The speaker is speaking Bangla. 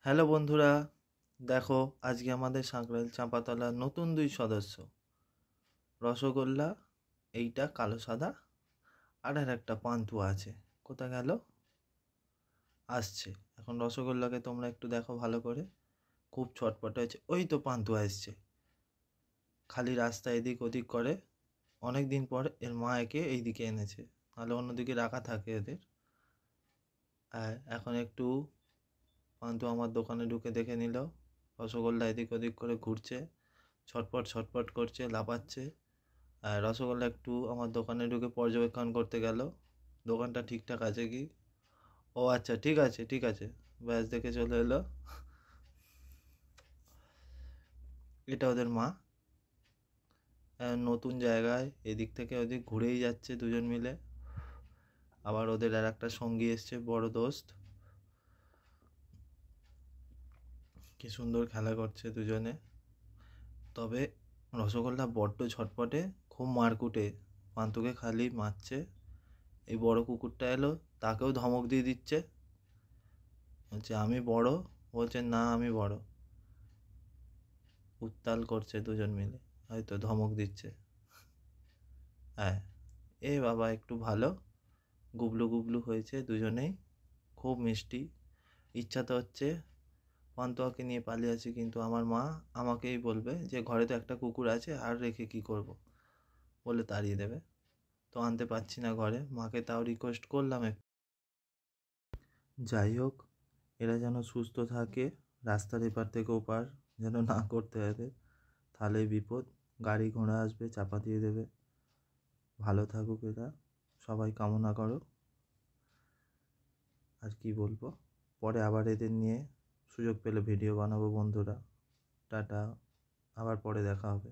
হ্যালো বন্ধুরা, দেখো আজকে আমাদের সাঁকরাইল চাঁপাতলার নতুন 2 সদস্য। রসগোল্লা, এইটা কালো সাদা, আর একটা পান্তুয়া আছে। কোথা গেল? আসছে। এখন রসগোল্লাকে তোমরা একটু দেখো ভালো করে, খুব ছটপট হয়েছে। ওই তো পান্তুয়া এসছে, খালি রাস্তা এদিক ওদিক করে। অনেক দিন পর এর মা একে এইদিকে এনেছে, নাহলে অন্যদিকে রাখা থাকে এদের। এখন একটু পান্তুয়া আমার দোকানে ঢুকে দেখে নিল, রসগোল্লা এদিক ওদিক করে ঘুরছে, ছটপট ছটপট করছে, লাফাচ্ছে। আর রসগোল্লা একটু আমার দোকানে ঢুকে পর্যবেক্ষণ করতে গেল, দোকানটা ঠিকঠাক আছে কি। ও আচ্ছা, ঠিক আছে ঠিক আছে, ব্যাস দেখে চলে এলো। এটা ওদের মা। নতুন জায়গায় এদিক থেকে ওদিক ঘুরেই যাচ্ছে দুজন মিলে। আবার ওদের আর একটা সঙ্গী এসছে, বড় দোস্ত। কি সুন্দর খেলা করছে দুজনে। তবে রসগোল্লা বড্ড ছটপটে, খুব মারকুটে, পান্তুকে খালি মারছে। এই বড় কুকুরটা এলো, তাকেও ধমক দিয়ে দিচ্ছে, বলছে আমি বড়, বলছে না আমি বড়। উত্তাল করছে দুজন মিলে, হয়তো ধমক দিচ্ছে। হ্যাঁ, এ বাবা একটু ভালো, গুবলু গুবলু হয়েছে দুজনেই, খুব মিষ্টি। ইচ্ছা তো হচ্ছে পান্তুয়াকে নিয়ে পালিয়ে আসি, কিন্তু আমার মা আমাকেই বলবে যে ঘরে তো একটা কুকুর আছে, আর রেখে কি করব, বলে তাড়িয়ে দেবে। তো আনতে পারছি না ঘরে, মাকে তাও রিকোয়েস্ট করলাম একটু। যাই হোক, এরা যেন সুস্থ থাকে, রাস্তার এপার থেকে ওপার যেন না করতে হয়, তাহলে বিপদ। গাড়ি ঘোড়া আসবে, চাপা দিয়ে দেবে। ভালো থাকুক এরা, সবাই কামনা করো। আর কি বলবো, পরে আবার এদের নিয়ে সুযোগ পেলে ভিডিও বানাবো বন্ধুরা। টাটা, আবার পরে দেখা হবে।